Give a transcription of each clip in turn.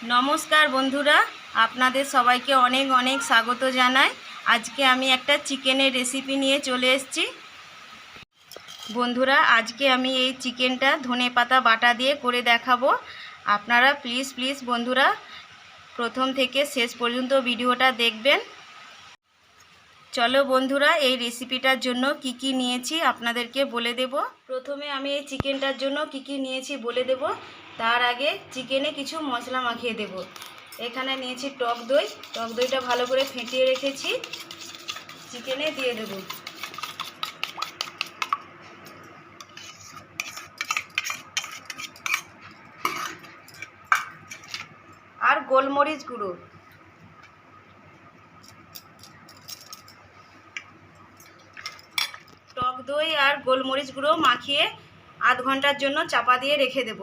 নমস্কার বন্ধুরা, আপনাদের সবাইকে অনেক অনেক স্বাগত জানাই। আজকে আমি একটা চিকেনের রেসিপি নিয়ে চলে এসেছি। বন্ধুরা, আজকে আমি এই চিকেনটা ধনেপাতা বাটা দিয়ে করে দেখাবো। আপনারা প্লিজ বন্ধুরা প্রথম থেকে শেষ পর্যন্ত ভিডিওটা দেখবেন। চলো বন্ধুরা, এই রেসিপিটার জন্য কি কি নিয়েছি আপনাদেরকে বলে দেব। প্রথমে আমি এই চিকেনটার জন্য কি কি নিয়েছি বলে দেব। তার আগে চিকেনে কিছু মশলা মাখিয়ে দেব। এখানে নিয়েছি টক দই। টক দইটা ভালো করে ফেটিয়ে রেখেছি, চিকেনে দিয়ে দেব। আর গোলমরিচ গুঁড়ো। টক দই আর গোলমরিচ গুঁড়ো মাখিয়ে আধ ঘন্টার জন্য চাপা দিয়ে রেখে দেব।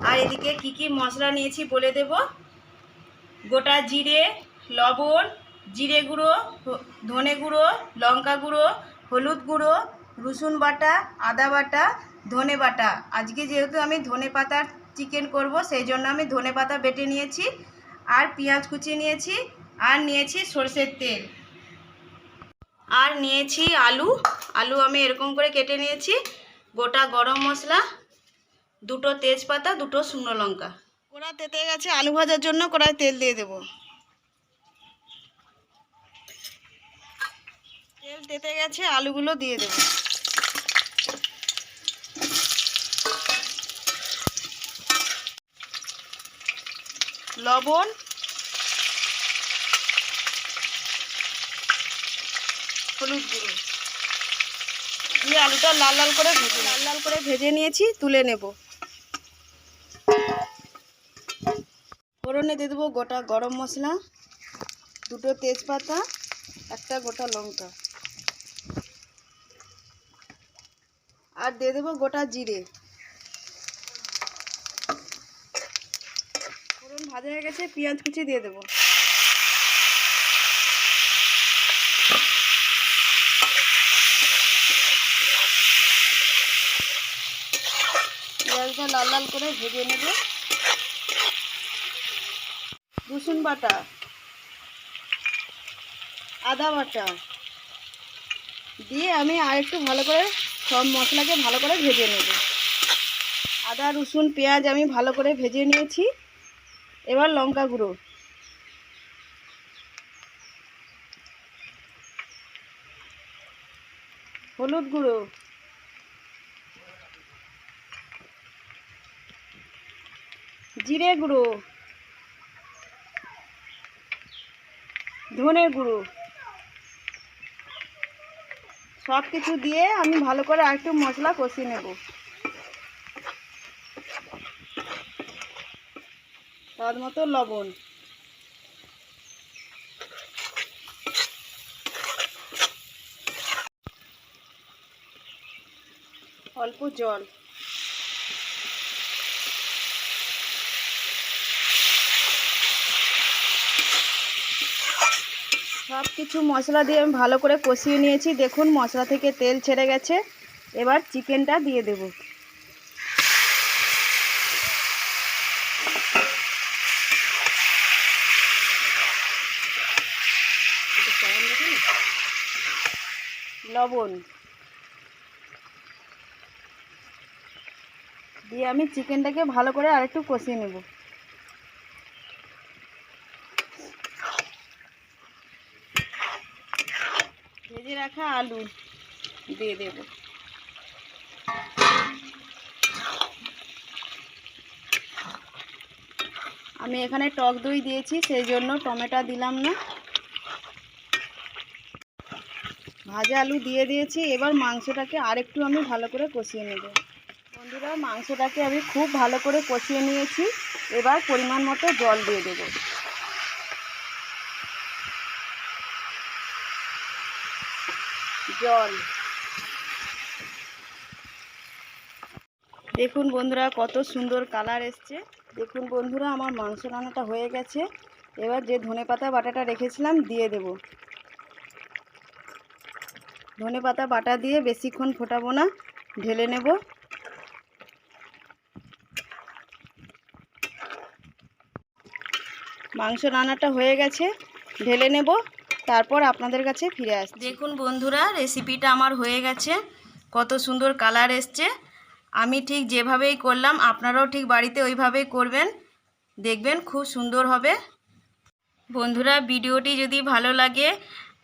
আর এদিকে কি কি মশলা নিয়েছি বলে দেব। গোটা জিরে, লবণ, জিরে গুঁড়ো, ধনে গুঁড়ো, লঙ্কা গুঁড়ো, হলুদ গুঁড়ো, রসুন বাটা, আদা বাটা, ধনে বাটা। আজকে যেহেতু আমি ধনে পাতার চিকেন করব, সেই জন্য আমি ধনে পাতা বেটে নিয়েছি। আর পেঁয়াজ কুচি নিয়েছি, আর নিয়েছি সরষের তেল, আর নিয়েছি আলু। আমি এরকম করে কেটে নিয়েছি। গোটা গরম মশলা, দুটো তেজপাতা, দুটো শুকনো লঙ্কা। কড়াই তেতে গেছে, আলু ভাজার জন্য কড়াই তেল দিয়ে দেব। তেল তেতে গেছে, আলুগুলো দিয়ে দেব। লবণ, হলুদ গুঁড়ো দিয়ে আলুটা লাল লাল করে ভেজে নিয়েছি, তুলে নেব। ফোড়নে দিয়ে দেবো গোটা গরম মশলা, দুটো তেজপাতা, একটা গোটা লঙ্কা, আর দিয়ে দেবো গোটা জিরে। ফোড়ন ভাজা হয়ে গেছে, পেঁয়াজ কুচি দিয়ে দেবো। পেঁয়াজটা লাল লাল করে ভেজে নেব। রসুন বাটা, আদা বাটা দিয়ে আমি আরেকটু ভালো করে সব মশলাকে ভালো করে ভেজে নেব। আদা রসুন পেঁয়াজ আমি ভালো করে ভেজে নিয়েছি। এবার লঙ্কা গুঁড়ো, হলুদ গুঁড়ো, জিরে গুঁড়ো, ধনে গুঁড়ো সব কিছু দিয়ে আমি ভালো করে আরেকটু মশলা কষিয়ে নেব। স্বাদ মতো লবণ, অল্প জল। সব কিছু মশলা দিয়ে আমি ভালো করে কষিয়ে নিয়েছি। দেখুন মশলা থেকে তেল ছেড়ে গেছে। এবার চিকেনটা দিয়ে দেব। লবণ দিয়ে আমি চিকেনটাকে ভালো করে আরেকটু কষিয়ে নেব। ভেজে রাখা আলু দিয়ে দেব। আমি এখানে টক দই দিয়েছি, সেই জন্য টমেটো দিলাম না। ভাজা আলু দিয়ে দিয়েছি। এবার মাংসটাকে আরেকটু আমি ভালো করে কষিয়ে নেব। বন্ধুরা, মাংসটাকে আমি খুব ভালো করে কষিয়ে নিয়েছি। এবার পরিমাণ মতো জল দিয়ে দেব। জল দেখুন বন্ধুরা, কত সুন্দর কালার এসছে। দেখুন বন্ধুরা, আমার মাংস রান্নাটা হয়ে গেছে। এবার যে ধনেপাতা বাটাটা রেখেছিলাম দিয়ে দেব। ধনেপাতা বাটা দিয়ে বেশিক্ষণ ফোটাবো না, ঢেলে নেব। মাংস রান্নাটা হয়ে গেছে, ঢেলে নেব, তারপর আপনাদের কাছে ফিরে আসছি। দেখুন বন্ধুরা, রেসিপিটা আমার হয়ে গেছে, কত সুন্দর কালার এসছে। আমি ঠিক যেভাবেই করলাম আপনারাও ঠিক বাড়িতে ওইভাবেই করবেন, দেখবেন খুব সুন্দর হবে। বন্ধুরা, ভিডিওটি যদি ভালো লাগে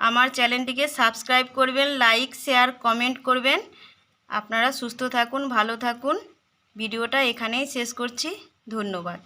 আমার চ্যানেলটিকে সাবস্ক্রাইব করবেন, লাইক শেয়ার কমেন্ট করবেন। আপনারা সুস্থ থাকুন, ভালো থাকুন। ভিডিওটা এখানেই শেষ করছি। ধন্যবাদ।